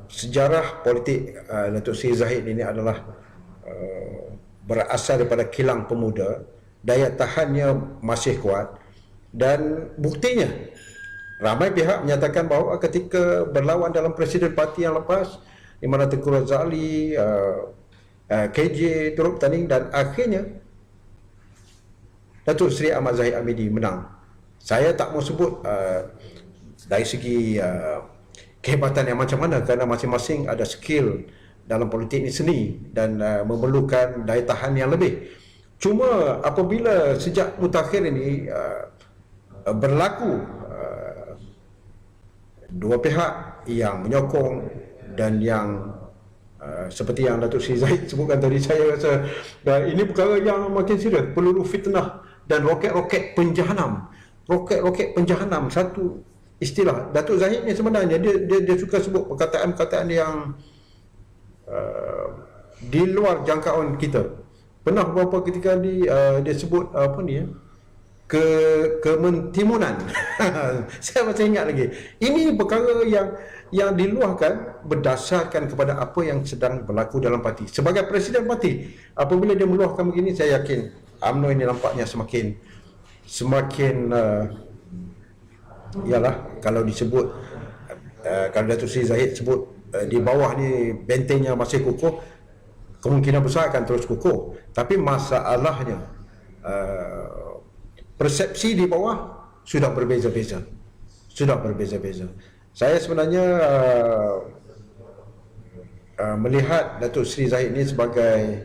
Sejarah politik Datuk Seri Zahid ini adalah berasal daripada kilang pemuda, daya tahannya masih kuat, dan buktinya ramai pihak menyatakan bahawa ketika berlawan dalam Presiden Parti yang lepas, di mana Tengku Razali, KJ turut bertanding, dan akhirnya Datuk Seri Ahmad Zahid Hamidi menang. Saya tak mau sebut dari segi kehebatan yang macam mana, kerana masing-masing ada skill dalam politik ini seni dan memerlukan daya tahan yang lebih. Cuma apabila sejak mutakhir ini berlaku dua pihak yang menyokong dan yang seperti yang Datuk Seri Zahid sebutkan tadi, saya rasa ini perkara yang makin serius. Peluru fitnah dan roket-roket penjahanam. Roket-roket penjahanam, satu istilah. Datuk Zahid ni sebenarnya dia suka sebut perkataan-perkataan yang di luar jangkauan kita. Pernah beberapa ketika dia sebut apa ni ya, kementimunan. Saya masih ingat lagi. Ini perkara yang diluahkan berdasarkan kepada apa yang sedang berlaku dalam parti. Sebagai Presiden Parti, apabila dia meluahkan begini, saya yakin UMNO ini nampaknya semakin ialah kalau disebut kalau Datuk Seri Zahid sebut di bawah ni bentengnya masih kukuh, kemungkinan besar akan terus kukuh. Tapi masalahnya persepsi di bawah sudah berbeza-beza. Saya sebenarnya melihat Datuk Seri Zahid ini sebagai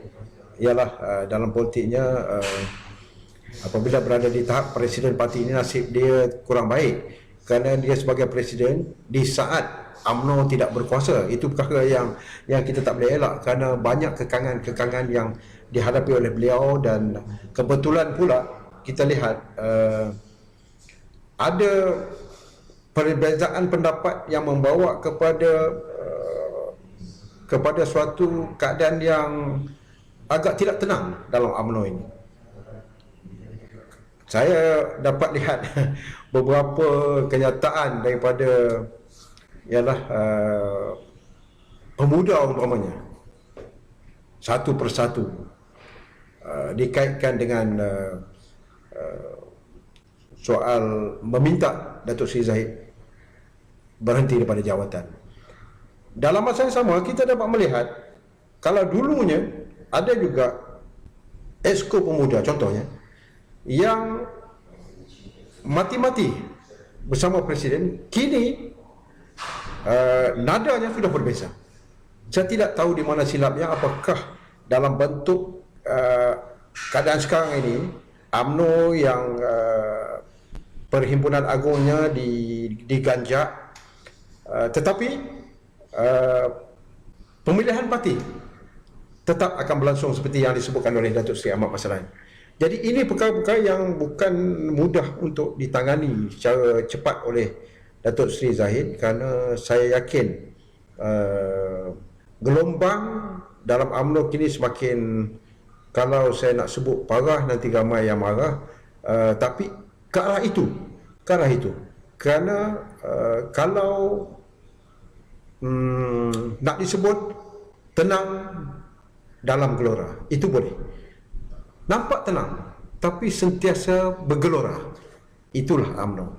ialah dalam politiknya apabila berada di tahap Presiden Parti ini, nasib dia kurang baik, kerana dia sebagai Presiden di saat UMNO tidak berkuasa. Itu perkara yang kita tak boleh elak, kerana banyak kekangan yang dihadapi oleh beliau. Dan kebetulan pula kita lihat ada perbezaan pendapat yang membawa kepada suatu keadaan yang agak tidak tenang dalam UMNO ini. Saya dapat lihat beberapa kenyataan daripada ialah pemuda umpamanya, satu persatu dikaitkan dengan soal meminta Datuk Seri Zahid berhenti daripada jawatan. Dalam masa yang sama, kita dapat melihat kalau dulunya ada juga Exco Pemuda contohnya yang mati-mati bersama Presiden, kini nadanya sudah berbeza. Saya tidak tahu di mana silapnya, apakah dalam bentuk keadaan sekarang ini UMNO yang Perhimpunan Agungnya diganjak, tetapi pemilihan parti tetap akan berlangsung seperti yang disebutkan oleh Datuk Seri Ahmad Maslan. Jadi ini perkara-perkara yang bukan mudah untuk ditangani secara cepat oleh Datuk Seri Zahid, kerana saya yakin gelombang dalam UMNO kini semakin, kalau saya nak sebut parah nanti ramai yang marah, tapi ke arah itu. Kerana kalau nak disebut tenang dalam gelora, itu boleh. Nampak tenang, tapi sentiasa bergelora. Itulah UMNO.